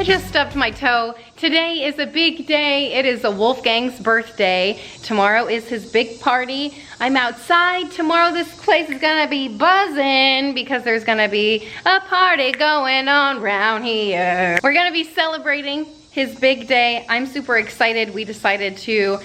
just stubbed my toe. Today is a big day. It is a Wolfgang's birthday. Tomorrow is his big party. I'm outside. Tomorrow this place is gonna be buzzing because there's gonna be a party going on around here. We're gonna be celebrating his big day. I'm super excited. We decided to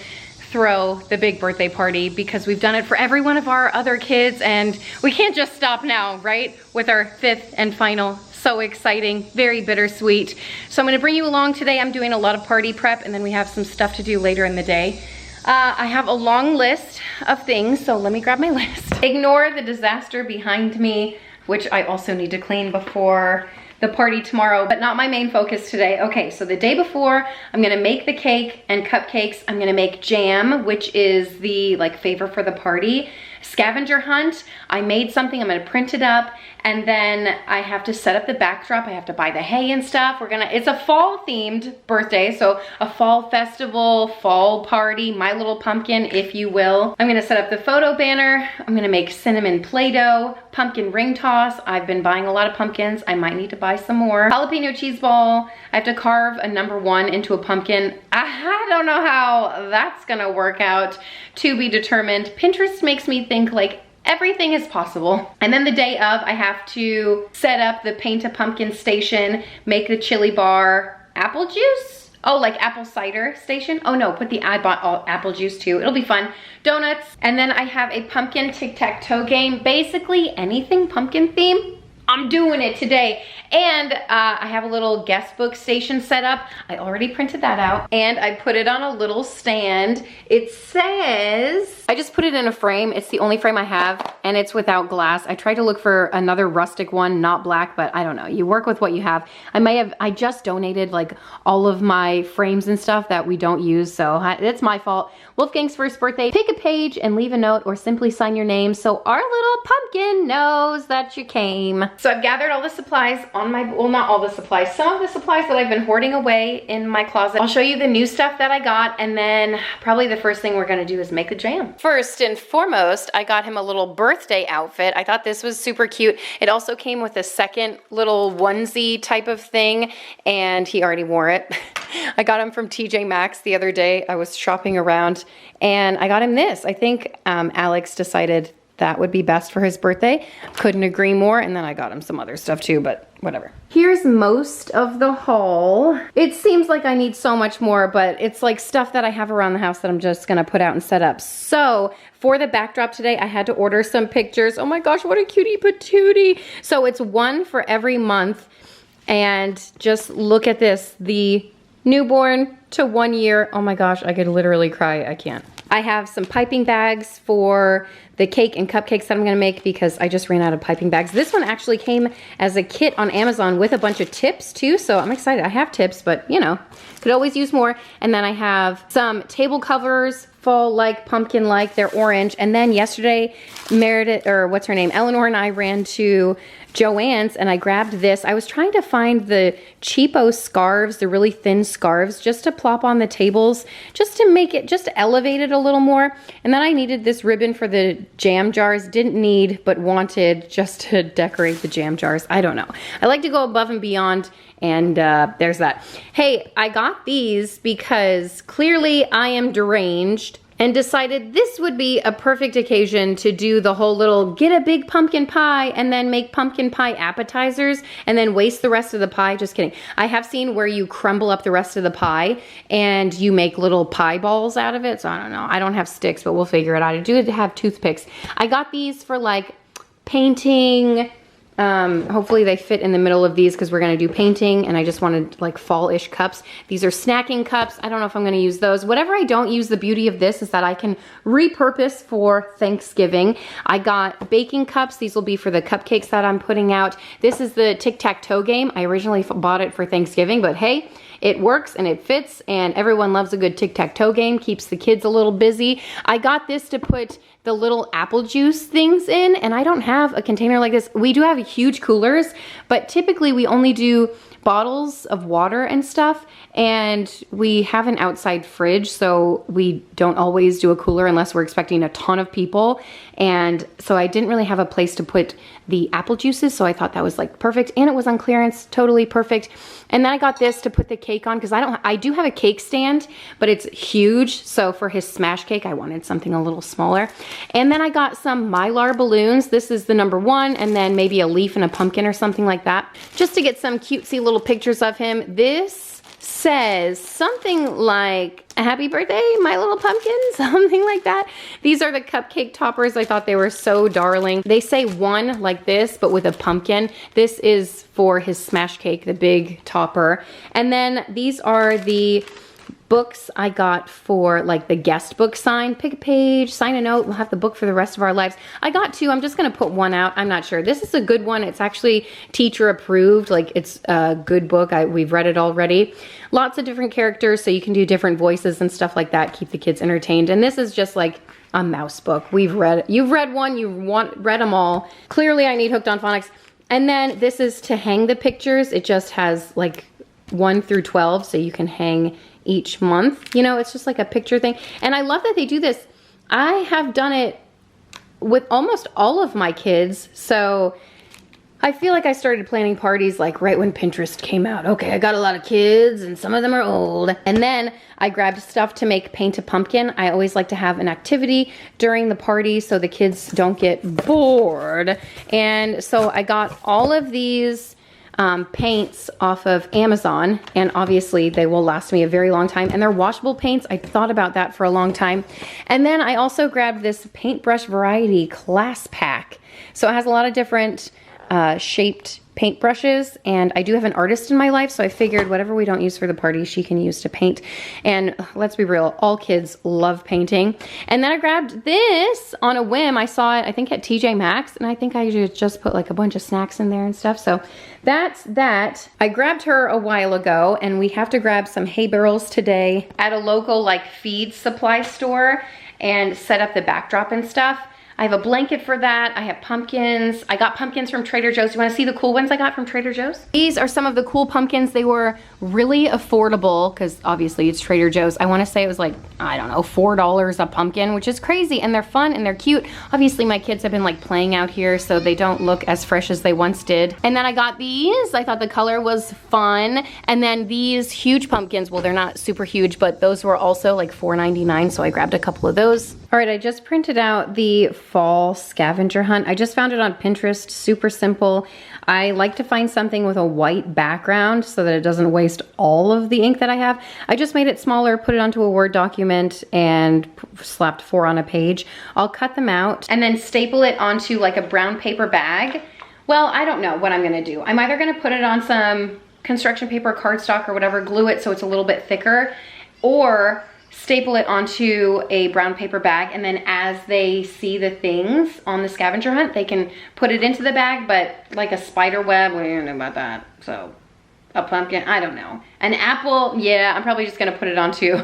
throw the big birthday party because we've done it for every one of our other kids and we can't just stop now, right? With our 5th and final. So exciting, very bittersweet. So I'm gonna bring you along today. I'm doing a lot of party prep and then we have some stuff to do later in the day. I have a long list of things, so let me grab my list. Ignore the disaster behind me, which I also need to clean before the party tomorrow, but not my main focus today. Okay, so the day before, I'm gonna make the cake and cupcakes. I'm gonna make jam, which is the favor for the party. Scavenger hunt, I made something, I'm gonna print it up, and then I have to set up the backdrop. I have to buy the hay and stuff. It's a fall themed birthday, so a fall festival, fall party, My Little Pumpkin, if you will. I'm gonna set up the photo banner. I'm gonna make cinnamon Play-Doh, pumpkin ring toss. I've been buying a lot of pumpkins. I might need to buy some more. Jalapeno cheese ball. I have to carve a number 1 into a pumpkin. I don't know how that's gonna work out, to be determined. Pinterest makes me think everything is possible. And then the day of, I have to set up the paint a pumpkin station, make the chili bar, apple juice? Oh, like apple cider station? Oh no, I bought all apple juice too. It'll be fun. Donuts. And then I have a pumpkin tic-tac-toe game. Basically anything pumpkin theme, I'm doing it today. And I have a little guest book station set up. I already printed that out and I put it on a little stand. It says, I just put it in a frame. It's the only frame I have and it's without glass. I tried to look for another rustic one, not black, but I don't know. You work with what you have. I just donated all of my frames and stuff that we don't use, so it's my fault. Wolfgang's first birthday. Pick a page and leave a note or simply sign your name so our little pumpkin knows that you came. So I've gathered all the supplies on my, well, not all the supplies, some of the supplies that I've been hoarding away in my closet. I'll show you the new stuff that I got, and then probably the first thing we're gonna do is make the jam. First and foremost, I got him a little birthday outfit. I thought this was super cute. It also came with a second little onesie type of thing, and he already wore it. I got him from TJ Maxx the other day. I was shopping around, and I got him this. I think Alex decided that would be best for his birthday. Couldn't agree more. And then I got him some other stuff too, but whatever. Here's most of the haul. It seems like I need so much more, but it's stuff that I have around the house that I'm just gonna put out and set up. So for the backdrop today, I had to order some pictures. Oh my gosh, what a cutie patootie. So it's one for every month. And just look at this, the newborn to 1 year. Oh my gosh, I could literally cry, I can't. I have some piping bags for the cake and cupcakes that I'm gonna make because I just ran out of piping bags. This one actually came as a kit on Amazon with a bunch of tips too, so I'm excited. I have tips, but you know, could always use more. And then I have some table covers, fall-like, pumpkin-like, they're orange. And then yesterday, Meredith, or what's her name, Eleanor and I ran to Joann's and I grabbed this. I was trying to find the cheapo scarves, the really thin scarves, just to plop on the tables, just to make it, just to elevate it a little more. And then I needed this ribbon for the jam jars. Didn't need, but wanted just to decorate the jam jars. I don't know. I like to go above and beyond, and there's that. Hey, I got these because clearly I am deranged and decided this would be a perfect occasion to do the whole little get a big pumpkin pie and then make pumpkin pie appetizers and then waste the rest of the pie. Just kidding. I have seen where you crumble up the rest of the pie and you make little pie balls out of it. So I don't know. I don't have sticks, but we'll figure it out. I do have toothpicks. I got these for painting. Hopefully they fit in the middle of these because we're gonna do painting, and I just wanted fall-ish cups. These are snacking cups. I don't know if I'm gonna use those. Whatever I don't use, the beauty of this is that I can repurpose for Thanksgiving. I got baking cups. These will be for the cupcakes that I'm putting out. This is the tic-tac-toe game. I originally bought it for Thanksgiving, but hey, it works and it fits, and everyone loves a good tic-tac-toe game. Keeps the kids a little busy. I got this to put the little apple juice things in, and I don't have a container like this. We do have huge coolers, but typically we only do bottles of water and stuff, and we have an outside fridge, so we don't always do a cooler unless we're expecting a ton of people. And so I didn't really have a place to put the apple juices, so I thought that was like perfect, and it was on clearance, totally perfect. And then I got this to put the cake on, because I do have a cake stand, but it's huge, so for his smash cake I wanted something a little smaller. And then I got some Mylar balloons. This is the number 1, and then maybe a leaf and a pumpkin or something like that, just to get some cutesy little pictures of him. This says something like, happy birthday, my little pumpkin, something like that. These are the cupcake toppers. I thought they were so darling. They say 1 like this, but with a pumpkin. This is for his smash cake, the big topper. And then these are the books I got for like the guest book sign. Pick a page, sign a note, we'll have the book for the rest of our lives. I got 2, I'm just gonna put 1 out, I'm not sure. This is a good one, it's actually teacher approved, like it's a good book, we've read it already. Lots of different characters, so you can do different voices and stuff like that, keep the kids entertained. And this is just like a mouse book. You've read one, read them all. Clearly I need Hooked on Phonics. And then this is to hang the pictures. It just has like 1 through 12, so you can hang each month. You know, it's just like a picture thing. And I love that they do this. I have done it with almost all of my kids, so I feel like I started planning parties like right when Pinterest came out. Okay, I got a lot of kids and some of them are old. And then I grabbed stuff to make paint a pumpkin. I always like to have an activity during the party so the kids don't get bored. And so I got all of these paints off of Amazon, and obviously they will last me a very long time, and they're washable paints. I thought about that for a long time. And then I also grabbed this paintbrush variety class pack. So it has a lot of different shaped paintbrushes, and I do have an artist in my life, so I figured whatever we don't use for the party, she can use to paint. And let's be real, all kids love painting. And then I grabbed this on a whim. I saw it, I think at TJ Maxx, and I think I just put like a bunch of snacks in there and stuff. So that's that. I grabbed her a while ago, and we have to grab some hay barrels today at a local like feed supply store and set up the backdrop and stuff. I have a blanket for that. I have pumpkins. I got pumpkins from Trader Joe's. Do you want to see the cool ones I got from Trader Joe's? These are some of the cool pumpkins. They were really affordable because obviously it's Trader Joe's. I want to say it was like, I don't know, $4 a pumpkin, which is crazy, and they're fun and they're cute. Obviously my kids have been like playing out here, so they don't look as fresh as they once did. And then I got these. I thought the color was fun. And then these huge pumpkins, well, they're not super huge, but those were also like $4.99, so I grabbed a couple of those. All right, I just printed out the fall scavenger hunt. I just found it on Pinterest, super simple. I like to find something with a white background so that it doesn't waste all of the ink that I have. I just made it smaller, put it onto a Word document, and slapped 4 on a page. I'll cut them out and then staple it onto like a brown paper bag. Well, I don't know what I'm gonna do. I'm either gonna put it on some construction paper, cardstock, or whatever, glue it so it's a little bit thicker, or staple it onto a brown paper bag, and then as they see the things on the scavenger hunt, they can put it into the bag. But like a spider web, what do you know about that? So a pumpkin, I don't know. An apple, yeah, I'm probably just gonna put it onto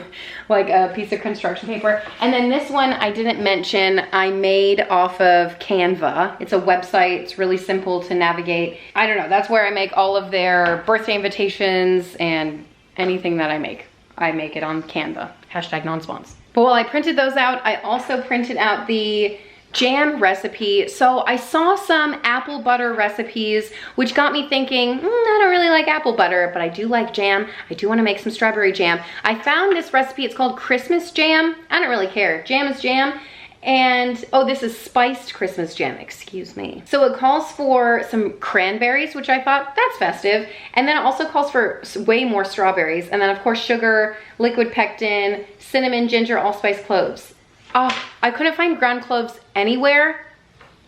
like a piece of construction paper. And then this one I didn't mention, I made off of Canva. It's a website, it's really simple to navigate. I don't know, that's where I make all of their birthday invitations and anything that I make. I make it on Canva, hashtag non-spons. But while I printed those out, I also printed out the jam recipe. So I saw some apple butter recipes, which got me thinking, I don't really like apple butter, but I do like jam. I do want to make some strawberry jam. I found this recipe, it's called Christmas jam. I don't really care, jam is jam. And, oh, this is spiced Christmas jam, excuse me. So it calls for some cranberries, which I thought, that's festive. And then it also calls for way more strawberries. And then of course, sugar, liquid pectin, cinnamon, ginger, allspice, cloves. Oh, I couldn't find ground cloves anywhere.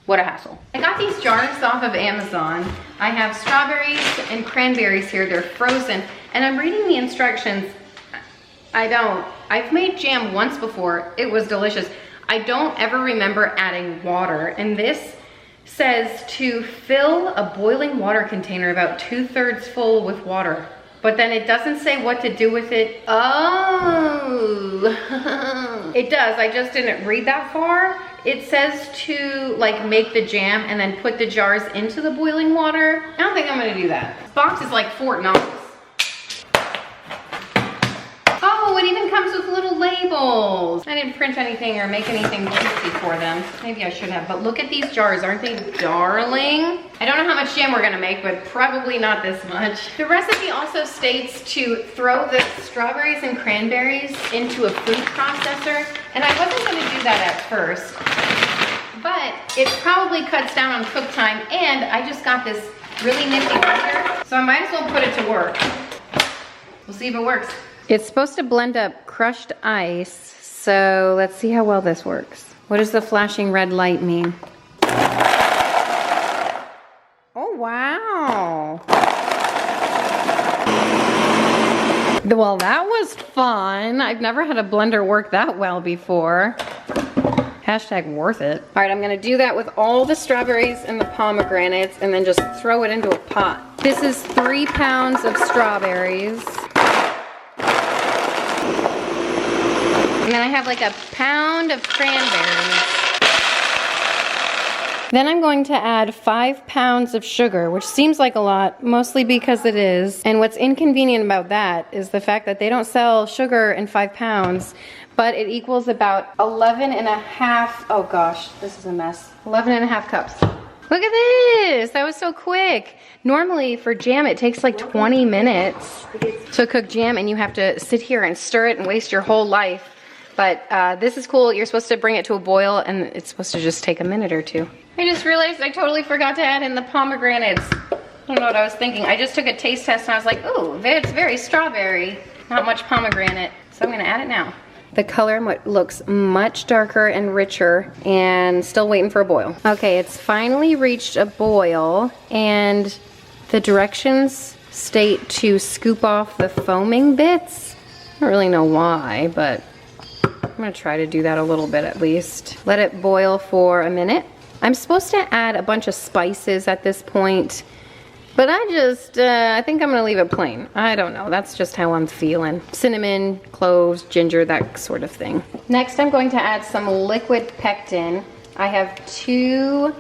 What a hassle. I got these jars off of Amazon. I have strawberries and cranberries here, they're frozen. And I'm reading the instructions. I've made jam once before, it was delicious. I don't ever remember adding water, and this says to fill a boiling water container about 2/3 full with water. But then it doesn't say what to do with it. Oh, It does, I just didn't read that far. It says to like make the jam and then put the jars into the boiling water. I don't think I'm gonna do that. This box is like Fort Knox. Oh, it even comes with little labels. I didn't print anything or make anything cutesy for them. Maybe I should have, but look at these jars. Aren't they darling? I don't know how much jam we're gonna make, but probably not this much. The recipe also states to throw the strawberries and cranberries into a food processor, and I wasn't gonna do that at first, but it probably cuts down on cook time, and I just got this really nifty blender, so I might as well put it to work. We'll see if it works. It's supposed to blend up crushed ice, so let's see how well this works. What does the flashing red light mean? Oh, wow. Well, that was fun. I've never had a blender work that well before. Hashtag worth it. All right, I'm gonna do that with all the strawberries and the pomegranates and then just throw it into a pot. This is 3 pounds of strawberries. And then I have like a pound of cranberries. Then I'm going to add 5 pounds of sugar, which seems like a lot, mostly because it is. And what's inconvenient about that is the fact that they don't sell sugar in 5 pounds, but it equals about 11 and a half, oh gosh, this is a mess. 11 and a half cups. Look at this, that was so quick. Normally for jam, it takes like 20 minutes to cook jam and you have to sit here and stir it and waste your whole life. But this is cool. You're supposed to bring it to a boil and it's supposed to just take a minute or two. I just realized I totally forgot to add in the pomegranates. I don't know what I was thinking. I just took a taste test and I was like, ooh, it's very strawberry. Not much pomegranate. So I'm gonna add it now. The color looks much darker and richer and still waiting for a boil. Okay, it's finally reached a boil and the directions state to scoop off the foaming bits. I don't really know why, but I'm gonna try to do that a little bit at least. Let it boil for a minute. I'm supposed to add a bunch of spices at this point, but I think I'm gonna leave it plain. I don't know, that's just how I'm feeling. Cinnamon, cloves, ginger, that sort of thing. Next, I'm going to add some liquid pectin. I have 2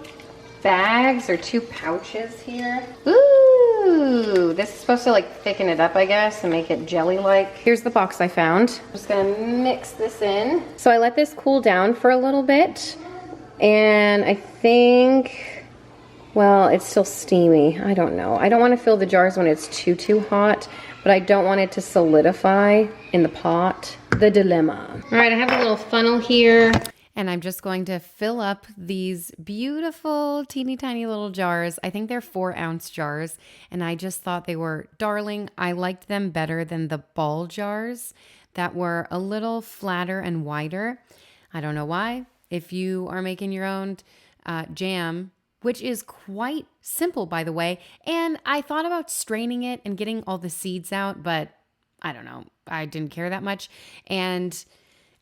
bags or 2 pouches here. Ooh, this is supposed to like thicken it up, I guess, and make it jelly-like. Here's the box I found. I'm just gonna mix this in. So I let this cool down for a little bit, and I think, well, it's still steamy. I don't know. I don't want to fill the jars when it's too hot, but I don't want it to solidify in the pot. The dilemma. All right, I have a little funnel here. And I'm just going to fill up these beautiful teeny tiny little jars. I think they're 4-ounce jars. And I just thought they were darling. I liked them better than the ball jars that were a little flatter and wider. I don't know why. If you are making your own jam, which is quite simple, by the way. And I thought about straining it and getting all the seeds out, but I don't know. I didn't care that much. And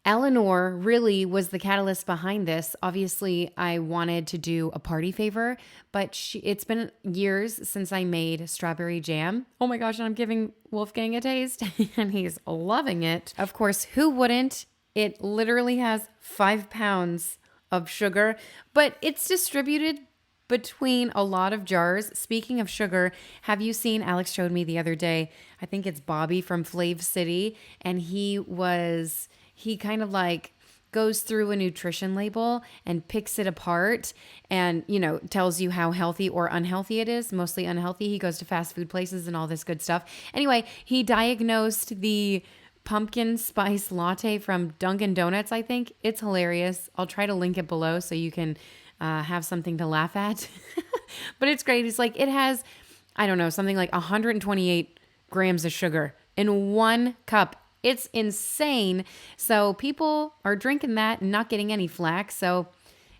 Eleanor really was the catalyst behind this. Obviously, I wanted to do a party favor, but it's been years since I made strawberry jam. Oh my gosh, and I'm giving Wolfgang a taste, and he's loving it. Of course, who wouldn't? It literally has 5 pounds of sugar, but it's distributed between a lot of jars. Speaking of sugar, have you seen, Alex showed me the other day, I think it's Bobby from Flav City, and he kind of like goes through a nutrition label and picks it apart and, you know, tells you how healthy or unhealthy it is, mostly unhealthy. He goes to fast food places and all this good stuff. Anyway, he diagnosed the pumpkin spice latte from Dunkin' Donuts, I think. It's hilarious. I'll try to link it below so you can have something to laugh at. But it's great. It's like, it has, I don't know, something like 128 grams of sugar in 1 cup. It's insane. So people are drinking that and not getting any flack. So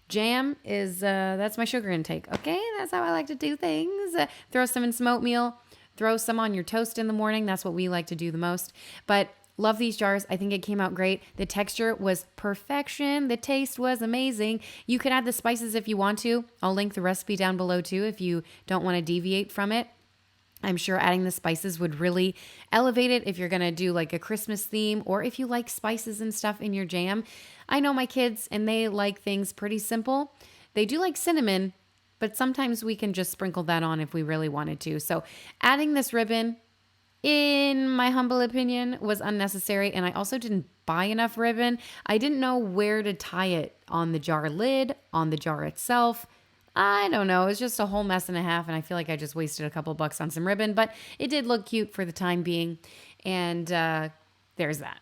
jam is, that's my sugar intake. Okay, that's how I like to do things. Throw some in some oatmeal. Throw some on your toast in the morning. That's what we like to do the most. But love these jars. I think it came out great. The texture was perfection. The taste was amazing. You can add the spices if you want to. I'll link the recipe down below too if you don't want to deviate from it. I'm sure adding the spices would really elevate it if you're going to do like a Christmas theme, or if you like spices and stuff in your jam. I know my kids, and they like things pretty simple. They do like cinnamon, but sometimes we can just sprinkle that on if we really wanted to. So adding this ribbon, in my humble opinion, was unnecessary. And I also didn't buy enough ribbon. I didn't know where to tie it on the jar lid, on the jar itself. I don't know. It was just a whole mess and a half, and I feel like I just wasted a couple bucks on some ribbon, but it did look cute for the time being. And there's that.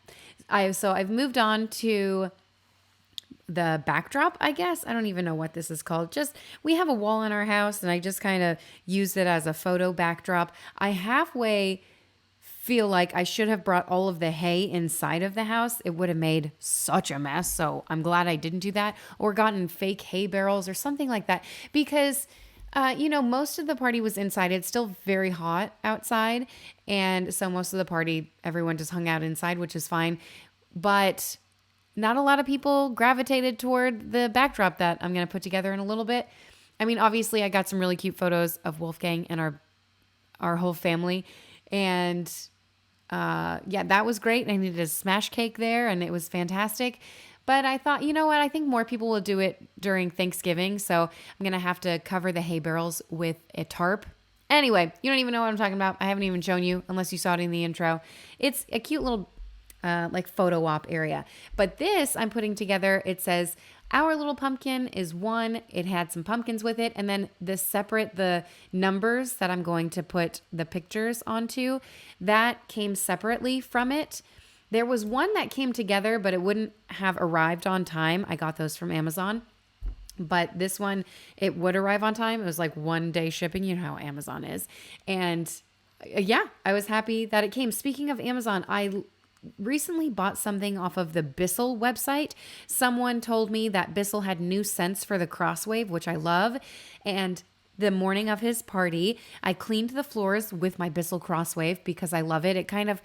I've moved on to the backdrop, I guess. I don't even know what this is called. Just, we have a wall in our house, and I just kind of used it as a photo backdrop. I halfway feel like I should have brought all of the hay inside of the house. It would have made such a mess. So I'm glad I didn't do that, or gotten fake hay barrels or something like that, because most of the party was inside. It's still very hot outside. And so most of the party, everyone just hung out inside, which is fine. But not a lot of people gravitated toward the backdrop that I'm going to put together in a little bit. I mean, obviously I got some really cute photos of Wolfgang and our whole family. And that was great. I needed a smash cake there, and it was fantastic. But I thought, you know what? I think more people will do it during Thanksgiving. So I'm going to have to cover the hay barrels with a tarp. Anyway, you don't even know what I'm talking about. I haven't even shown you unless you saw it in the intro. It's a cute little like photo op area. But this I'm putting together, it says, our little pumpkin is one. It had some pumpkins with it. And then the numbers that I'm going to put the pictures onto, that came separately from it. There was one that came together, but it wouldn't have arrived on time. I got those from Amazon. But this one, it would arrive on time. It was like 1 day shipping. You know how Amazon is. And I was happy that it came. Speaking of Amazon, I recently bought something off of the Bissell website. Someone told me that Bissell had new scents for the Crosswave, which I love. And the morning of his party, I cleaned the floors with my Bissell Crosswave because I love it. It kind of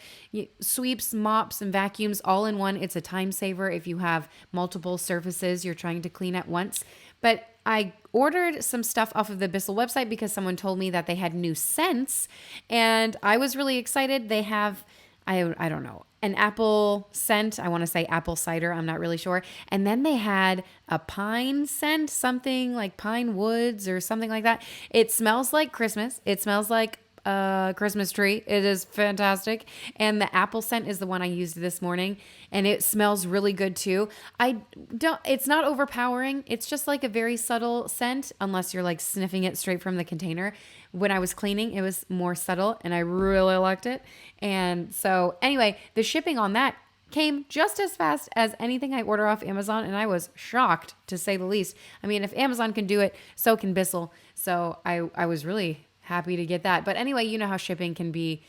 sweeps, mops, and vacuums all in one. It's a time saver if you have multiple surfaces you're trying to clean at once. But I ordered some stuff off of the Bissell website because someone told me that they had new scents, and I was really excited. They have, I don't know, an apple scent. I want to say apple cider. I'm not really sure. And then they had a pine scent, something like pine woods or something like that. It smells like Christmas. It smells like a Christmas tree. It is fantastic. And the apple scent is the one I used this morning, and it smells really good too. It's not overpowering. It's just like a very subtle scent, unless you're like sniffing it straight from the container. When I was cleaning, it was more subtle, and I really liked it. And so anyway, the shipping on that came just as fast as anything I order off Amazon, and I was shocked, to say the least. I mean, if Amazon can do it, so can Bissell. So I was really happy to get that. But anyway, you know how shipping can be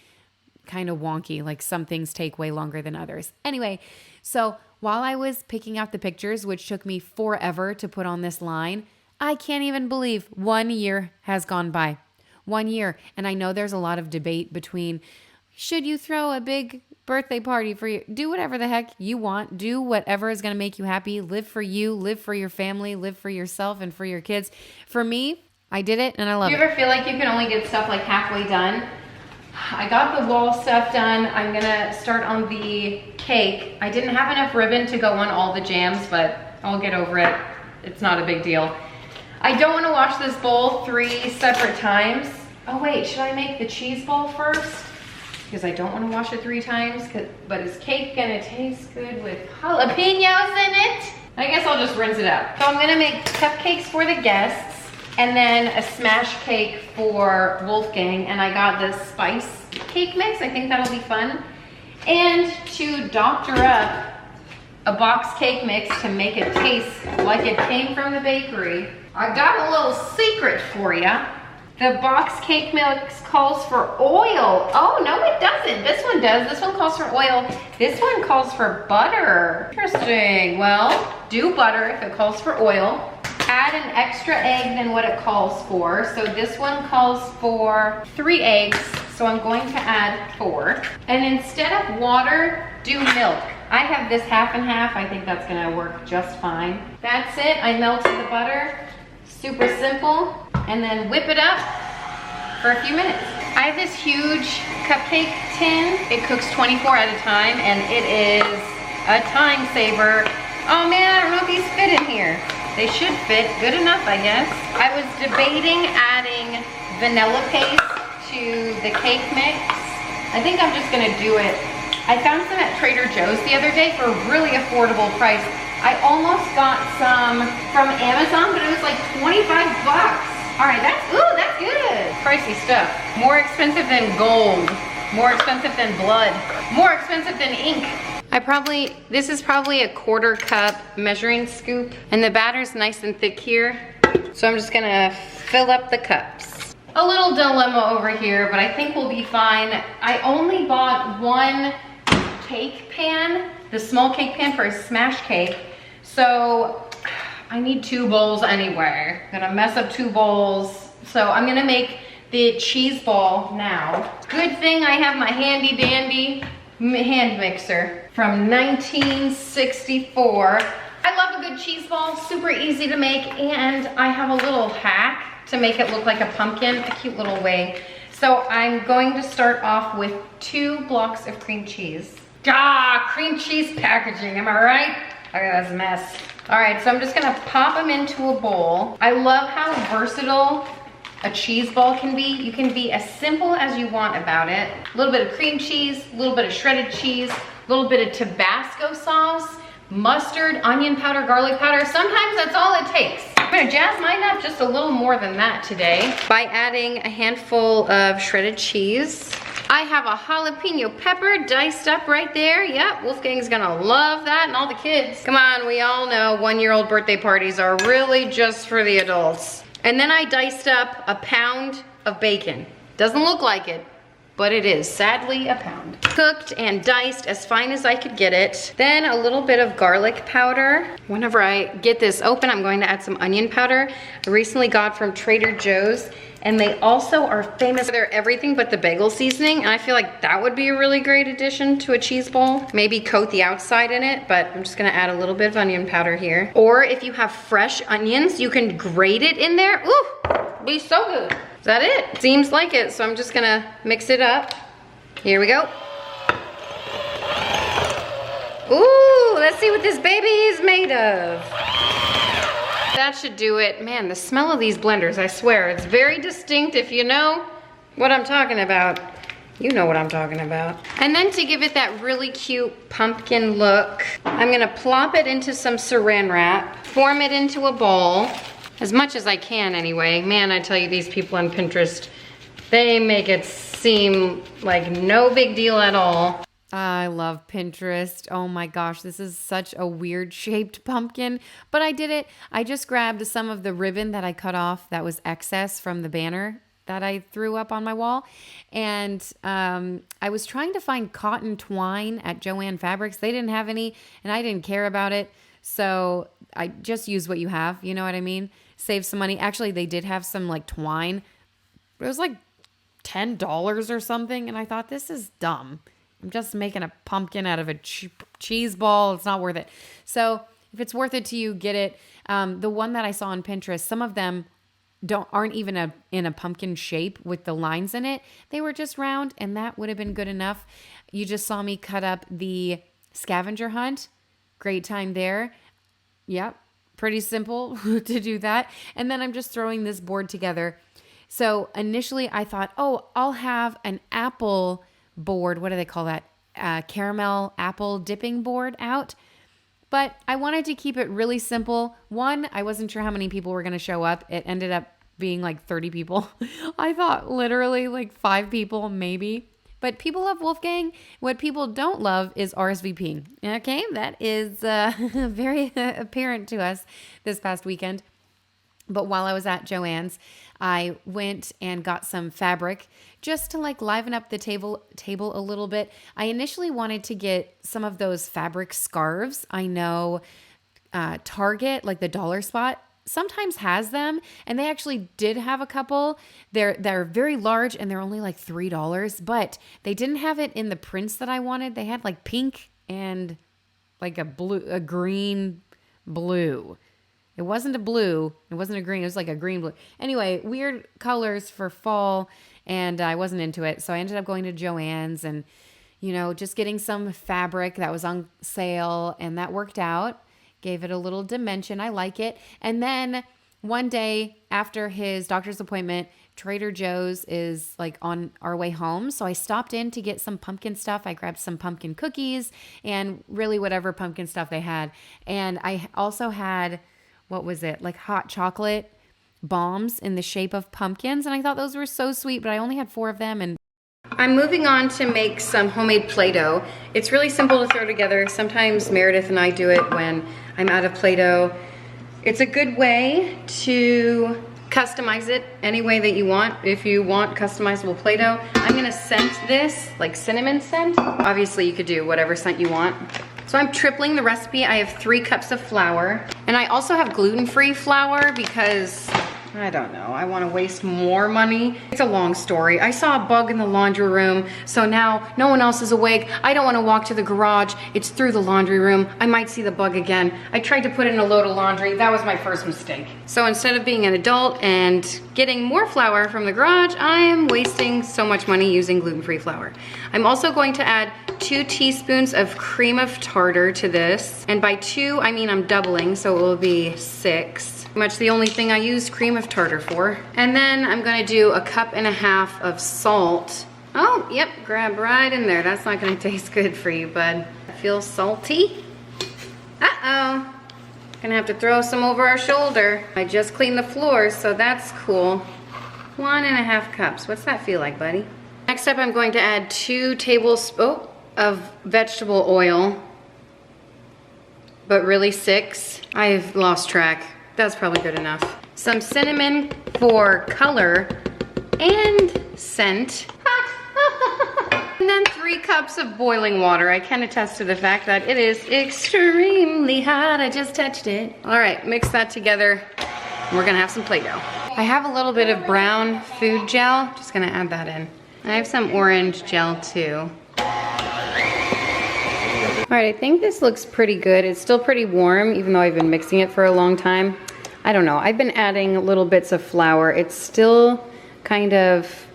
kind of wonky. Like some things take way longer than others. Anyway, so while I was picking out the pictures, which took me forever to put on this line, I can't even believe 1 year has gone by. 1 year. And I know there's a lot of debate between, should you throw a big birthday party for you? Do whatever the heck you want. Do whatever is going to make you happy. Live for you, live for your family, live for yourself and for your kids. For me, I did it and I love it. Do you ever feel like you can only get stuff like halfway done? I got the wall stuff done. I'm gonna start on the cake. I didn't have enough ribbon to go on all the jams, but I'll get over it. It's not a big deal. I don't want to wash this bowl 3 separate times. Oh wait, should I make the cheese ball first? Because I don't want to wash it 3 times, but is cake gonna taste good with jalapenos in it? I guess I'll just rinse it out. So I'm gonna make cupcakes for the guests, and then a smash cake for Wolfgang, and I got this spice cake mix. I think that'll be fun. And to doctor up a box cake mix to make it taste like it came from the bakery, I got a little secret for you. The box cake mix calls for oil. Oh, no it doesn't. This one does. This one calls for oil. This one calls for butter. Interesting. Well, do butter if it calls for oil. Add an extra egg than what it calls for. So this one calls for 3 eggs, so I'm going to add 4. And instead of water, do milk. I have this half and half. I think that's gonna work just fine. That's it. I melted the butter. Super simple. And then whip it up for a few minutes. I have this huge cupcake tin. It cooks 24 at a time, and it is a time saver. Oh man, I don't know if these fit in here. They should fit good enough, I guess. I was debating adding vanilla paste to the cake mix. I think I'm just gonna do it. I found some at Trader Joe's the other day for a really affordable price. I almost got some from Amazon, but it was like 25 bucks. All right, that's good. Pricey stuff. More expensive than gold. More expensive than blood. More expensive than ink. This is probably a 1/4 cup measuring scoop, and the batter's nice and thick here. So I'm just gonna fill up the cups. A little dilemma over here, but I think we'll be fine. I only bought one cake pan, the small cake pan for a smash cake. So I need 2 bowls anyway. I'm gonna mess up 2 bowls. So I'm gonna make the cheese ball now. Good thing I have my handy dandy hand mixer from 1964. I love a good cheese ball, super easy to make, and I have a little hack to make it look like a pumpkin, a cute little way. So I'm going to start off with 2 blocks of cream cheese. Cream cheese packaging, am I right? Okay, that's a mess. All right, so I'm just gonna pop them into a bowl. I love how versatile a cheese ball can be. You can be as simple as you want about it. A little bit of cream cheese, a little bit of shredded cheese, a little bit of Tabasco sauce, mustard, onion powder, garlic powder. Sometimes that's all it takes. I'm gonna jazz mine up just a little more than that today by adding a handful of shredded cheese. I have a jalapeno pepper diced up right there. Yep, Wolfgang's gonna love that, and all the kids. Come on, we all know 1-year-old birthday parties are really just for the adults. And then I diced up a pound of bacon. Doesn't look like it, but it is sadly a pound. Cooked and diced as fine as I could get it. Then a little bit of garlic powder. Whenever I get this open, I'm going to add some onion powder. I recently got from Trader Joe's, and they also are famous for their everything but the bagel seasoning, and I feel like that would be a really great addition to a cheese ball. Maybe coat the outside in it, but I'm just gonna add a little bit of onion powder here. Or if you have fresh onions, you can grate it in there. Ooh, be so good. Is that it? Seems like it, so I'm just gonna mix it up. Here we go. Ooh, let's see what this baby is made of. That should do it. Man, the smell of these blenders, I swear, it's very distinct. If you know what I'm talking about, you know what I'm talking about. And then to give it that really cute pumpkin look, I'm gonna plop it into some saran wrap, form it into a bowl, as much as I can anyway. Man, I tell you, these people on Pinterest, they make it seem like no big deal at all. I love Pinterest. Oh my gosh, this is such a weird shaped pumpkin, but I did it. I just grabbed some of the ribbon that I cut off that was excess from the banner that I threw up on my wall. And I was trying to find cotton twine at Joann Fabrics. They didn't have any, and I didn't care about it. So I just use what you have, you know what I mean? Save some money. Actually, they did have some like twine, but it was like $10 or something. And I thought, this is dumb. I'm just making a pumpkin out of a cheese ball. It's not worth it. So if it's worth it to you, get it. The one that I saw on Pinterest, some of them aren't even in a pumpkin shape with the lines in it. They were just round, and that would have been good enough. You just saw me cut up the scavenger hunt. Great time there. Yep, pretty simple to do that. And then I'm just throwing this board together. So initially I thought, oh, I'll have an apple board. What do they call that? Caramel apple dipping board out. But I wanted to keep it really simple. One, I wasn't sure how many people were going to show up. It ended up being like 30 people. I thought literally like 5 people maybe. But people love Wolfgang. What people don't love is RSVPing. Okay, that is very apparent to us this past weekend. But while I was at Joann's, I went and got some fabric just to like liven up the table a little bit. I initially wanted to get some of those fabric scarves. I know Target, like the Dollar Spot, sometimes has them, and they actually did have a couple. They're very large and they're only like $3, but they didn't have it in the prints that I wanted. They had like pink and like a green blue. It wasn't a blue. It wasn't a green. It was like a green blue. Anyway, weird colors for fall, and I wasn't into it. So I ended up going to Joann's and, you know, just getting some fabric that was on sale, and that worked out. Gave it a little dimension. I like it. And then one day after his doctor's appointment, Trader Joe's is like on our way home. So I stopped in to get some pumpkin stuff. I grabbed some pumpkin cookies and really whatever pumpkin stuff they had. And I also had, what was it? Like hot chocolate bombs in the shape of pumpkins. And I thought those were so sweet, but I only had 4 of them. And I'm moving on to make some homemade Play-Doh. It's really simple to throw together. Sometimes Meredith and I do it when I'm out of Play-Doh. It's a good way to customize it any way that you want. If you want customizable Play-Doh, I'm gonna scent this like cinnamon scent. Obviously you could do whatever scent you want. So I'm tripling the recipe. I have 3 cups of flour, and I also have gluten-free flour because I don't know, I want to waste more money. It's a long story. I saw a bug in the laundry room, so now no one else is awake. I don't want to walk to the garage. It's through the laundry room. I might see the bug again. I tried to put in a load of laundry. That was my first mistake. So instead of being an adult and getting more flour from the garage, I am wasting so much money using gluten-free flour. I'm also going to add 2 teaspoons of cream of tartar to this. And by 2, I mean I'm doubling, so it will be 6. Pretty much the only thing I use cream of tartar for. And then I'm gonna do a 1.5 cups of salt. Oh, yep, grab right in there. That's not gonna taste good for you, bud. It feels salty. Uh-oh. Gonna have to throw some over our shoulder. I just cleaned the floors, so that's cool. 1.5 cups. What's that feel like, buddy? Next up, I'm going to add 2 tablespoons of vegetable oil, but really 6. I've lost track. That's probably good enough. Some cinnamon for color and scent. And then 3 cups of boiling water. I can attest to the fact that it is extremely hot. I just touched it. All right, mix that together. We're gonna have some Play-Doh. I have a little bit of brown food gel. Just gonna add that in. I have some orange gel too. All right, I think this looks pretty good. It's still pretty warm, even though I've been mixing it for a long time. I don't know, I've been adding little bits of flour. It's still kind of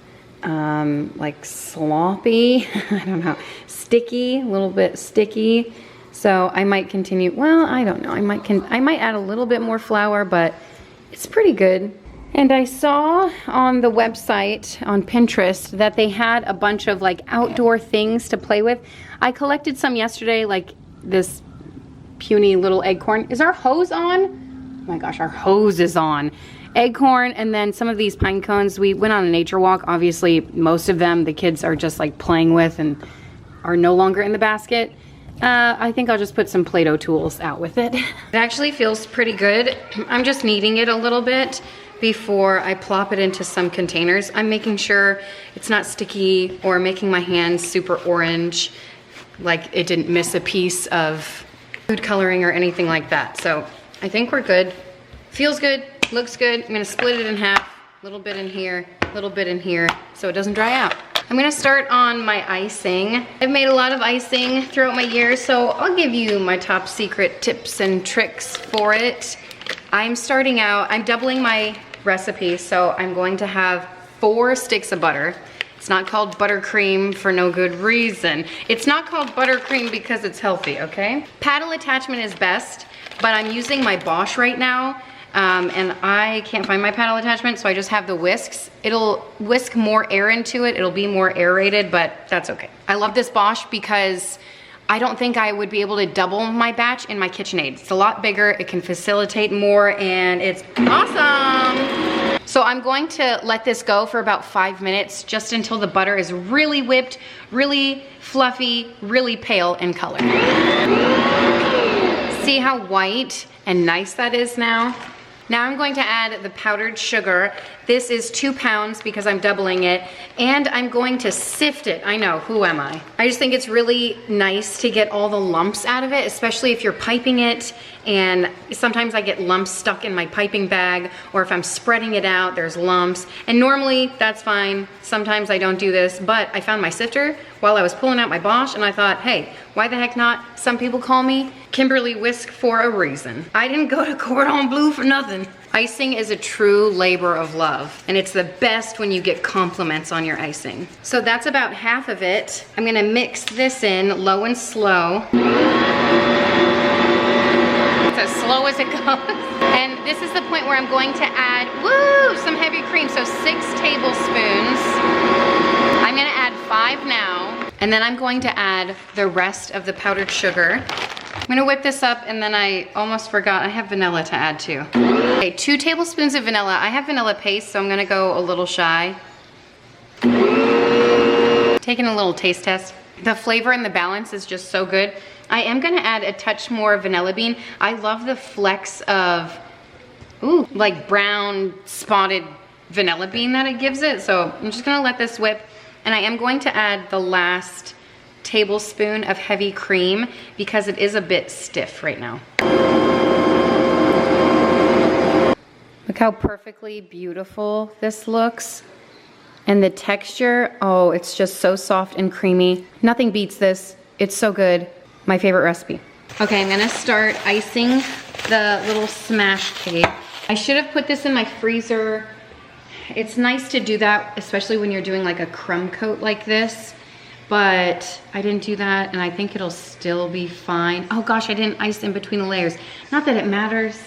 like sloppy, I don't know, sticky, a little bit sticky. So I might continue, well, I don't know, I might add a little bit more flour, but it's pretty good. And I saw on the website, on Pinterest, that they had a bunch of like outdoor things to play with. I collected some yesterday, like this puny little acorn. Is our hose on? Oh my gosh, our hose is on. Acorn, and then some of these pine cones. We went on a nature walk. Obviously, most of them the kids are just like playing with and are no longer in the basket. I think I'll just put some Play-Doh tools out with it. It actually feels pretty good. I'm just kneading it a little bit before I plop it into some containers. I'm making sure it's not sticky or making my hands super orange, like it didn't miss a piece of food coloring or anything like that. So I think we're good. Feels good, looks good. I'm gonna split it in half, a little bit in here, a little bit in here, so it doesn't dry out. I'm gonna start on my icing. I've made a lot of icing throughout my years, so I'll give you my top secret tips and tricks for it. I'm starting out, I'm doubling my recipe, so I'm going to have 4 sticks of butter. It's not called buttercream for no good reason. It's not called buttercream because it's healthy, okay? Paddle attachment is best, but I'm using my Bosch right now, and I can't find my paddle attachment, so I just have the whisks. It'll whisk more air into it. It'll be more aerated, but that's okay. I love this Bosch because I don't think I would be able to double my batch in my KitchenAid. It's a lot bigger, it can facilitate more, and it's awesome. So I'm going to let this go for about 5 minutes, just until the butter is really whipped, really fluffy, really pale in color. See how white and nice that is now? Now I'm going to add the powdered sugar. This is 2 pounds because I'm doubling it, and I'm going to sift it. I know, who am I? I just think it's really nice to get all the lumps out of it, especially if you're piping it, and sometimes I get lumps stuck in my piping bag, or if I'm spreading it out, there's lumps, and normally that's fine. Sometimes I don't do this, but I found my sifter while I was pulling out my Bosch, and I thought, hey, why the heck not? Some people call me Kimberly Whisk for a reason. I didn't go to Cordon Bleu for nothing. Icing is a true labor of love, and it's the best when you get compliments on your icing. So that's about half of it. I'm gonna mix this in low and slow. It's as slow as it goes. And this is the point where I'm going to add, some heavy cream. So 6 tablespoons. I'm gonna add 5 now. And then I'm going to add the rest of the powdered sugar. I'm gonna whip this up, and then I almost forgot, I have vanilla to add too. Okay, 2 tablespoons of vanilla. I have vanilla paste, so I'm gonna go a little shy. Taking a little taste test. The flavor and the balance is just so good. I am gonna add a touch more vanilla bean. I love the flecks of, like brown spotted vanilla bean that it gives it. So I'm just gonna let this whip, and I am going to add the last tablespoon of heavy cream because it is a bit stiff right now. Look how perfectly beautiful this looks. And the texture, oh, it's just so soft and creamy. Nothing beats this. It's so good. My favorite recipe. Okay, I'm gonna start icing the little smash cake. I should have put this in my freezer. It's nice to do that, especially when you're doing like a crumb coat like this, but I didn't do that, and I think it'll still be fine. Oh gosh, I didn't ice in between the layers. Not that it matters.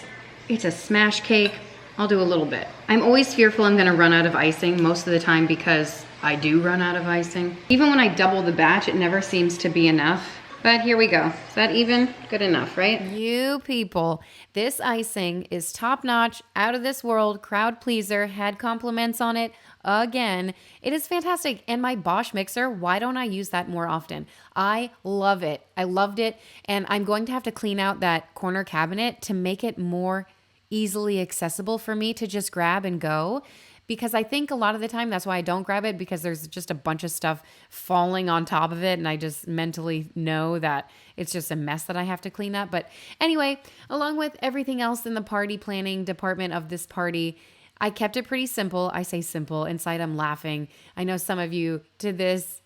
It's a smash cake. I'll do a little bit. I'm always fearful I'm gonna run out of icing most of the time because I do run out of icing. Even when I double the batch, it never seems to be enough. But here we go. Is that even? Good enough, right? You people, this icing is top notch, out of this world, crowd pleaser, had compliments on it again. It is fantastic. And my Bosch mixer, why don't I use that more often? I love it. I loved it. And I'm going to have to clean out that corner cabinet to make it more easily accessible for me to just grab and go. Because I think a lot of the time that's why I don't grab it, because there's just a bunch of stuff falling on top of it, and I just mentally know that it's just a mess that I have to clean up. But anyway, along with everything else in the party planning department of this party, I kept it pretty simple. I say simple. Inside I'm laughing. I know some of you this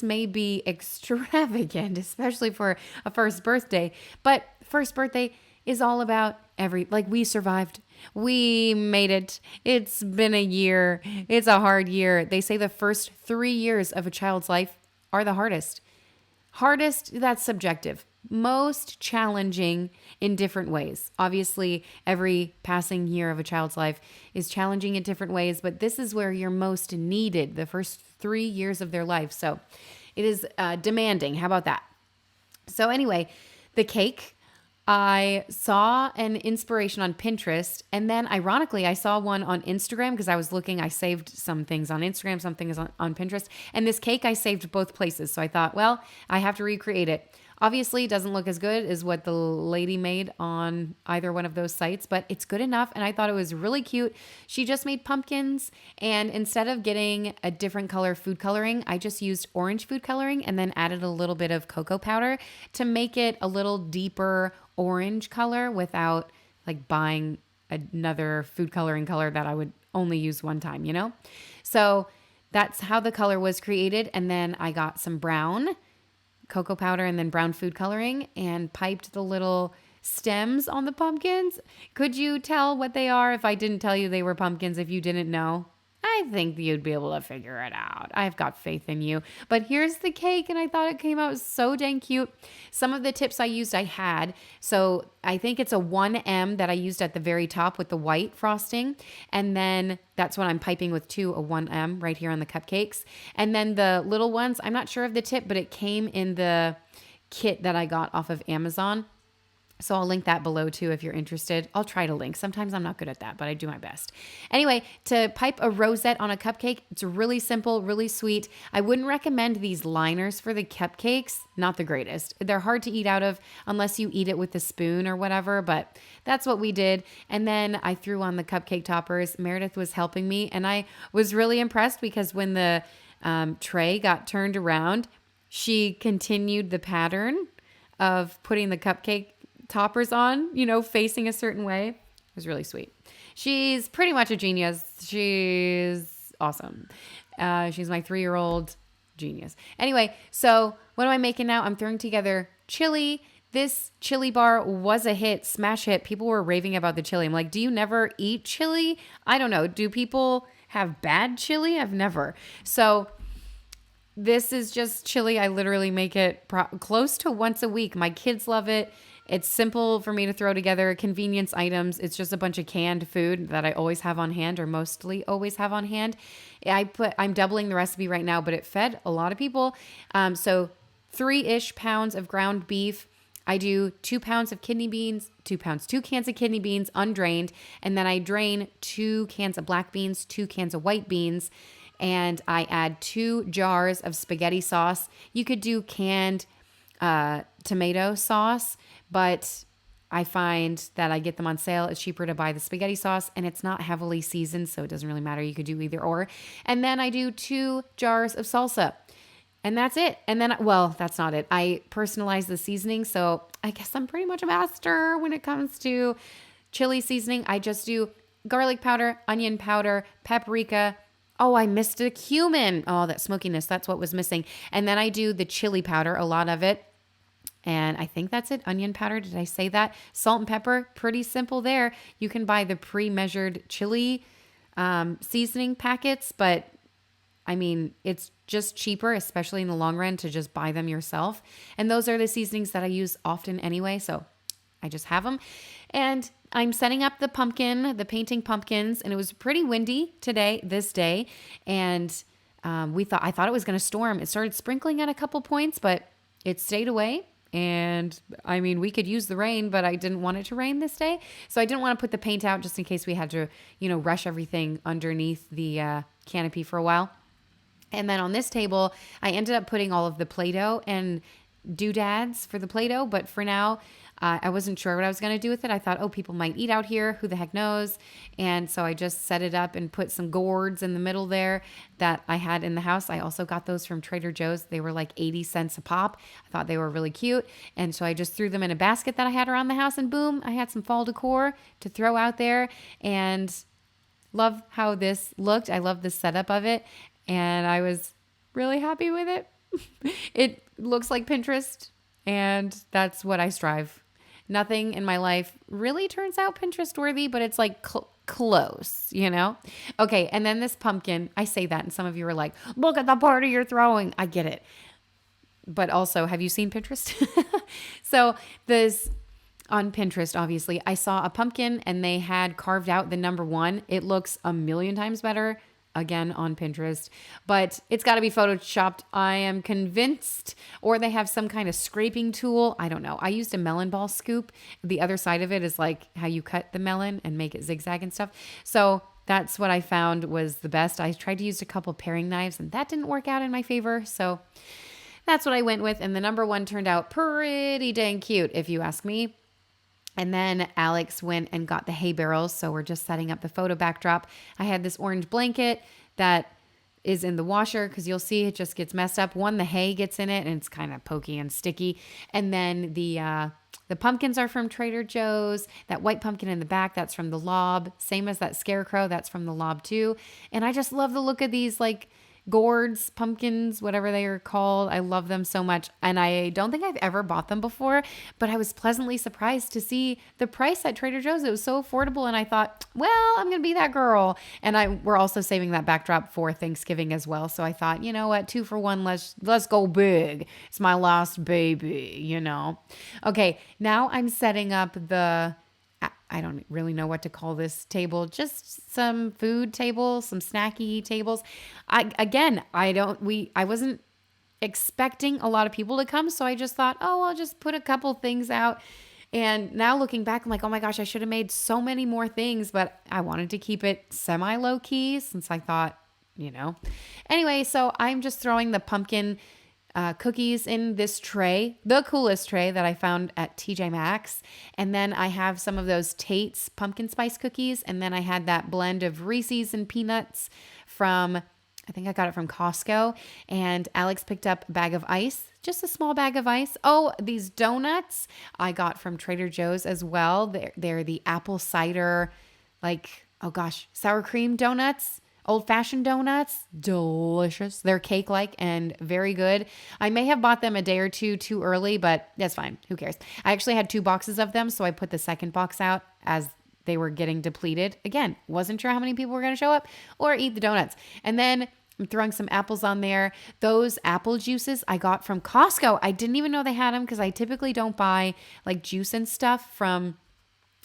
may be extravagant, especially for a first birthday. But first birthday is all about we survived. We made it. It's been a year. It's a hard year. They say the first 3 years of a child's life are the hardest. Hardest, that's subjective. Most challenging in different ways. Obviously, every passing year of a child's life is challenging in different ways, but this is where you're most needed, the first 3 years of their life. So it is demanding. How about that? So anyway, the cake, I saw an inspiration on Pinterest, and then ironically, I saw one on Instagram because I was looking, I saved some things on Instagram, some things on Pinterest, and this cake I saved both places. So I thought, well, I have to recreate it. Obviously, it doesn't look as good as what the lady made on either one of those sites, but it's good enough, and I thought it was really cute. She just made pumpkins, and instead of getting a different color food coloring, I just used orange food coloring and then added a little bit of cocoa powder to make it a little deeper orange color without like buying another food coloring color that I would only use one time, you know? So that's how the color was created, and then I got some brown cocoa powder and then brown food coloring and piped the little stems on the pumpkins. Could you tell what they are if I didn't tell you they were pumpkins, if you didn't know? I think you'd be able to figure it out. I've got faith in you. But here's the cake, and I thought it came out so dang cute. Some of the tips I used I had. So I think it's a 1M that I used at the very top with the white frosting. And then that's what I'm piping with too, a 1M right here on the cupcakes. And then the little ones, I'm not sure of the tip, but it came in the kit that I got off of Amazon. So I'll link that below too if you're interested. I'll try to link. Sometimes I'm not good at that, but I do my best. Anyway, to pipe a rosette on a cupcake, it's really simple, really sweet. I wouldn't recommend these liners for the cupcakes. Not the greatest. They're hard to eat out of unless you eat it with a spoon or whatever, but that's what we did. And then I threw on the cupcake toppers. Meredith was helping me, and I was really impressed because when the tray got turned around, she continued the pattern of putting the cupcake toppers on, facing a certain way. It was really sweet. She's pretty much a genius. She's awesome. She's my 3-year-old genius. Anyway, so what am I making now? I'm throwing together chili. This chili bar was a hit, smash hit. People were raving about the chili. I'm like, do you never eat chili? I don't know. Do people have bad chili? I've never. So this is just chili. I literally make it close to once a week. My kids love it. It's simple for me to throw together, convenience items. It's just a bunch of canned food that I always have on hand, or mostly always have on hand. I'm doubling the recipe right now, but it fed a lot of people. So 3-ish pounds of ground beef. I do 2 pounds of kidney beans, 2 cans of kidney beans undrained. And then I drain 2 cans of black beans, 2 cans of white beans. And I add 2 jars of spaghetti sauce. You could do canned tomato sauce, but I find that I get them on sale. It's cheaper to buy the spaghetti sauce, and it's not heavily seasoned, so it doesn't really matter. You could do either or. And then I do 2 jars of salsa. And that's it. And then, well, that's not it. I personalize the seasoning. So I guess I'm pretty much a master when it comes to chili seasoning. I just do garlic powder, onion powder, paprika. Oh, I missed a cumin. Oh, that smokiness. That's what was missing. And then I do the chili powder, a lot of it. And I think that's it. Onion powder. Did I say that? Salt and pepper. Pretty simple there. You can buy the pre-measured chili seasoning packets, but I mean, it's just cheaper, especially in the long run, to just buy them yourself. And those are the seasonings that I use often anyway. So I just have them. And I'm setting up the painting pumpkins. And it was pretty windy this day. And I thought it was going to storm. It started sprinkling at a couple points, but it stayed away. And I mean, we could use the rain, but I didn't want it to rain this day. So I didn't want to put the paint out just in case we had to, rush everything underneath the canopy for a while. And then on this table, I ended up putting all of the Play-Doh and doodads for the Play-Doh. But for now, I wasn't sure what I was going to do with it. I thought, people might eat out here. Who the heck knows? And so I just set it up and put some gourds in the middle there that I had in the house. I also got those from Trader Joe's. They were like 80 cents a pop. I thought they were really cute. And so I just threw them in a basket that I had around the house. And boom, I had some fall decor to throw out there. And love how this looked. I love the setup of it. And I was really happy with it. It looks like Pinterest, and that's what I strive. Nothing in my life really turns out Pinterest worthy, but it's like close, Okay, and then this pumpkin, I say that, and some of you are like, look at the party you're throwing. I get it. But also, have you seen Pinterest? So this... On Pinterest, obviously, I saw a pumpkin, and they had carved out the number 1. It looks a million times better. Again, on Pinterest, but it's got to be photoshopped. I am convinced, or they have some kind of scraping tool. I don't know. I used a melon ball scoop. The other side of it is like how you cut the melon and make it zigzag and stuff. So that's what I found was the best. I tried to use a couple paring knives, and that didn't work out in my favor. So that's what I went with. And the number 1 turned out pretty dang cute, if you ask me. And then Alex went and got the hay barrels. So we're just setting up the photo backdrop. I had this orange blanket that is in the washer because you'll see it just gets messed up. The hay gets in it and it's kind of pokey and sticky. And then the pumpkins are from Trader Joe's. That white pumpkin in the back, that's from the Lob. Same as that scarecrow, that's from the Lob too. And I just love the look of these like gourds, pumpkins, whatever they are called. I love them so much. And I don't think I've ever bought them before, but I was pleasantly surprised to see the price at Trader Joe's. It was so affordable. And I thought, well, I'm going to be that girl. And we're also saving that backdrop for Thanksgiving as well. So I thought, you know what, 2 for 1, let's go big. It's my last baby, Okay, now I'm setting up I don't really know what to call this table, just some food tables, some snacky tables. I wasn't expecting a lot of people to come. So I just thought, I'll just put a couple things out. And now looking back, I'm like, oh my gosh, I should have made so many more things, but I wanted to keep it semi low key since I thought, Anyway, so I'm just throwing the pumpkin cookies in this tray, the coolest tray that I found at TJ Maxx. And then I have some of those Tate's pumpkin spice cookies. And then I had that blend of Reese's and peanuts I think I got it from Costco. And Alex picked up a bag of ice, just a small bag of ice. Oh, these donuts I got from Trader Joe's as well. They're the apple cider, sour cream donuts. Old-fashioned donuts, delicious. They're cake-like and very good. I may have bought them a day or two too early, but that's fine. Who cares? I actually had 2 boxes of them, so I put the second box out as they were getting depleted. Again, wasn't sure how many people were going to show up or eat the donuts. And then I'm throwing some apples on there. Those apple juices I got from Costco. I didn't even know they had them because I typically don't buy like juice and stuff from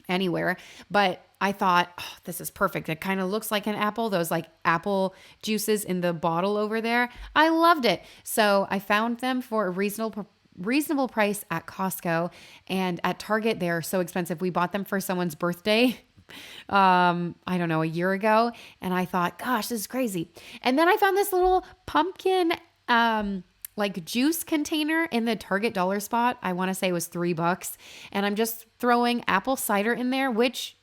anywhere. But I thought, oh, this is perfect. It kind of looks like an apple, those like apple juices in the bottle over there. I loved it. So I found them for a reasonable price at Costco, and at Target they're so expensive. We bought them for someone's birthday I don't know, a year ago, and I thought, gosh, this is crazy. And then I found this little pumpkin like juice container in the Target dollar spot. I want to say it was $3, and I'm just throwing apple cider in there, which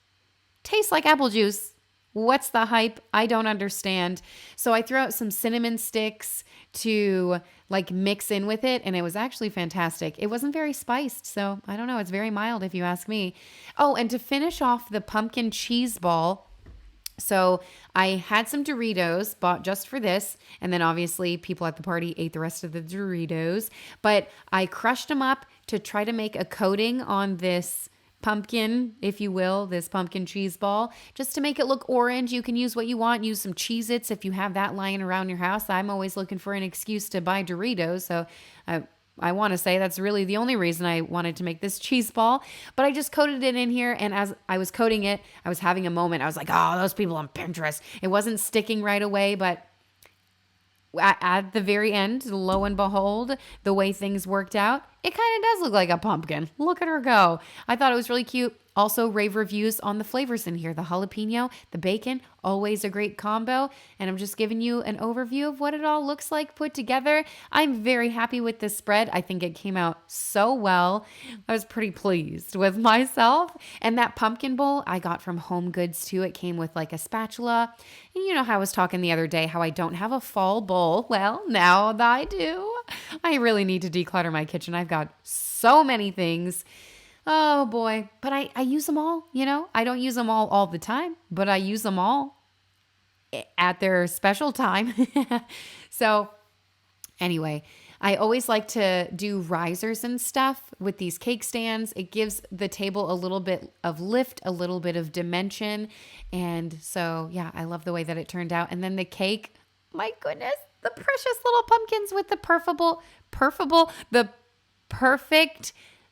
tastes like apple juice. What's the hype? I don't understand. So I threw out some cinnamon sticks to like mix in with it, and it was actually fantastic. It wasn't very spiced, so I don't know. It's very mild if you ask me. Oh, and to finish off the pumpkin cheese ball, so I had some Doritos bought just for this, and then obviously people at the party ate the rest of the Doritos, but I crushed them up to try to make a coating on this pumpkin, if you will, this pumpkin cheese ball, just to make it look orange. You can use what you want. Use some Cheez-Its if you have that lying around your house. I'm always looking for an excuse to buy Doritos, so I want to say that's really the only reason I wanted to make this cheese ball. But I just coated it in here, and as I was coating it, I was having a moment. I was like, oh, those people on Pinterest. It wasn't sticking right away, but at the very end, lo and behold, the way things worked out, it kind of does look like a pumpkin. Look at her go. I thought it was really cute. Also, rave reviews on the flavors in here. The jalapeno, the bacon, always a great combo. And I'm just giving you an overview of what it all looks like put together. I'm very happy with this spread. I think it came out so well. I was pretty pleased with myself. And that pumpkin bowl I got from Home Goods too. It came with like a spatula. And you know how I was talking the other day how I don't have a fall bowl. Well, now I do. I really need to declutter my kitchen. I've got so many things. Oh boy. But I use them all, you know. I don't use them all the time, but I use them all at their special time. So anyway, I always like to do risers and stuff with these cake stands. It gives the table a little bit of lift, a little bit of dimension. And so, yeah, I love the way that it turned out. And then the cake, my goodness, the precious little pumpkins with the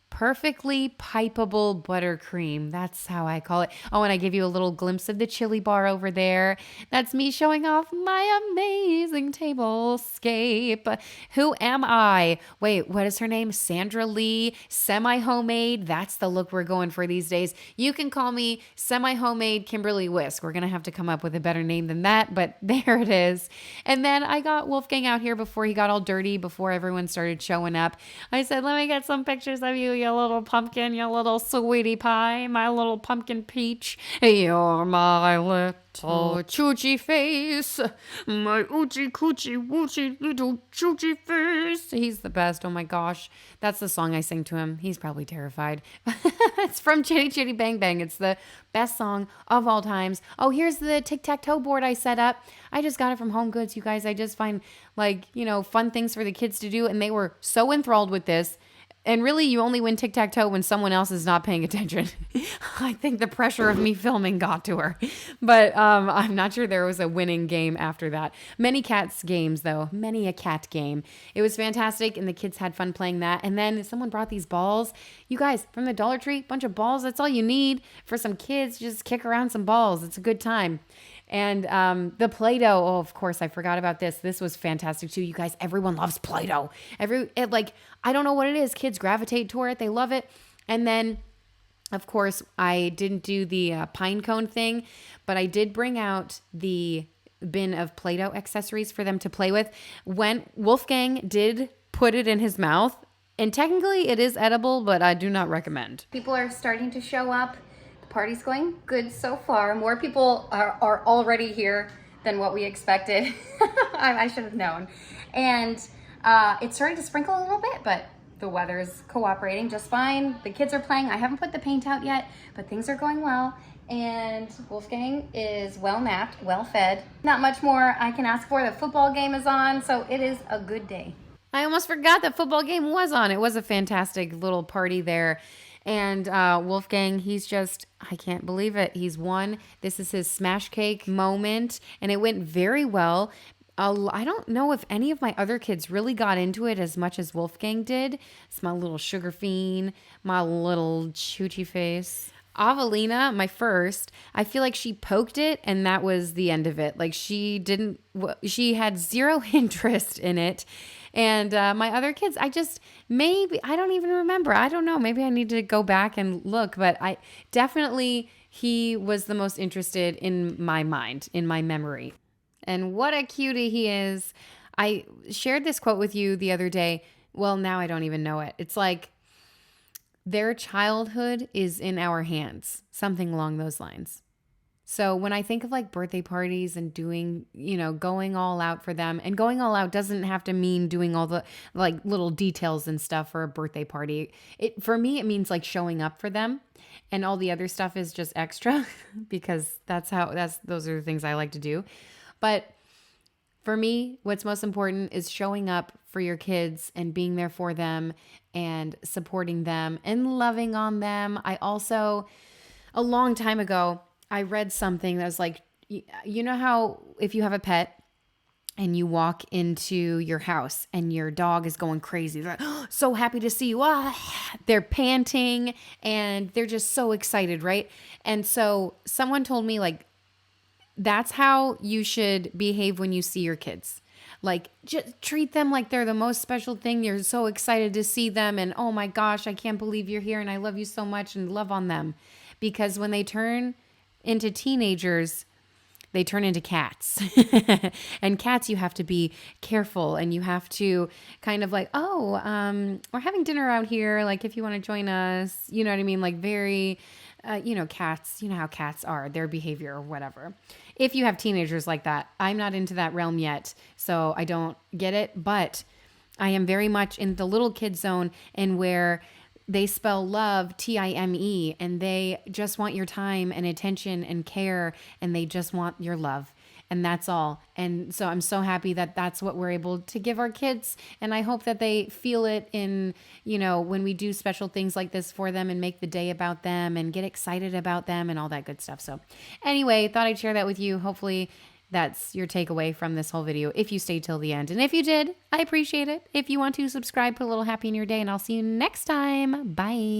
perfectly pipeable buttercream. That's how I call it. Oh, and I give you a little glimpse of the chili bar over there. That's me showing off my amazing tablescape. Who am I? Wait, what is her name? Sandra Lee, semi-homemade. That's the look we're going for these days. You can call me semi-homemade Kimberly Whisk. We're going to have to come up with a better name than that, but there it is. And then I got Wolfgang out here before he got all dirty, before everyone started showing up. I said, let me get some pictures of you, you little pumpkin, you little sweetie pie, my little pumpkin peach. You're my little choochie face, my oochie coochie woochie little choochie face. He's the best. Oh my gosh. That's the song I sing to him. He's probably terrified. It's from Chitty Chitty Bang Bang. It's the best song of all times. Oh, here's the tic-tac-toe board I set up. I just got it from Home Goods, you guys. I just find fun things for the kids to do, and they were so enthralled with this. And really, you only win tic-tac-toe when someone else is not paying attention. I think the pressure of me filming got to her. But I'm not sure there was a winning game after that. Many cats games, though. Many a cat game. It was fantastic, and the kids had fun playing that. And then someone brought these balls. You guys, from the Dollar Tree, bunch of balls. That's all you need for some kids. Just kick around some balls. It's a good time. And the Play-Doh, oh, of course, I forgot about this. This was fantastic too. You guys, everyone loves Play-Doh. I don't know what it is. Kids gravitate toward it. They love it. And then, of course, I didn't do the pine cone thing, but I did bring out the bin of Play-Doh accessories for them to play with. When Wolfgang did put it in his mouth, and technically it is edible, but I do not recommend. People are starting to show up. Party's going good so far. More people are already here than what we expected. I should have known. And it's starting to sprinkle a little bit, but The weather's cooperating just fine. The kids are playing. I haven't put the paint out yet, but things are going well. And Wolfgang is well napped, well fed. Not much more I can ask for. The football game is on, so it is a good day. I almost forgot the football game was on. It was a fantastic little party there. And Wolfgang, he's just, I can't believe it. He's won. This is his smash cake moment, and it went very well. I don't know if any of my other kids really got into it as much as Wolfgang did. It's my little sugar fiend, my little choochie face. Avelina, my first, I feel like she poked it and that was the end of it. Like she had zero interest in it. And my other kids, I don't even remember. I don't know. Maybe I need to go back and look, but he was the most interested in my mind, in my memory. And what a cutie he is. I shared this quote with you the other day. Well, now I don't even know it. It's like, their childhood is in our hands, something along those lines. So when I think of like birthday parties and doing, going all out for them, and going all out doesn't have to mean doing all the like little details and stuff for a birthday party. For me, it means like showing up for them, and all the other stuff is just extra because those are the things I like to do. But for me, what's most important is showing up for your kids and being there for them and supporting them and loving on them. I also, a long time ago, I read something that was like, you know how if you have a pet and you walk into your house and your dog is going crazy, they're like, oh, so happy to see you. They're panting and they're just so excited, right? And so someone told me like, that's how you should behave when you see your kids. Like, just treat them like they're the most special thing. You're so excited to see them. And oh my gosh, I can't believe you're here. And I love you so much, and love on them. Because when they turn into teenagers, they turn into cats. And cats, you have to be careful. And you have to kind of like, we're having dinner out here. Like, if you want to join us, you know what I mean? Like very... cats, you know how cats are, their behavior or whatever. If you have teenagers like that, I'm not into that realm yet, so I don't get it, but I am very much in the little kid zone, and where they spell love, Time, and they just want your time and attention and care, and they just want your love. And that's all. And so I'm so happy that that's what we're able to give our kids. And I hope that they feel it in, when we do special things like this for them and make the day about them and get excited about them and all that good stuff. So anyway, thought I'd share that with you. Hopefully that's your takeaway from this whole video, if you stayed till the end. And if you did, I appreciate it. If you want to subscribe, put a little happy in your day, and I'll see you next time. Bye.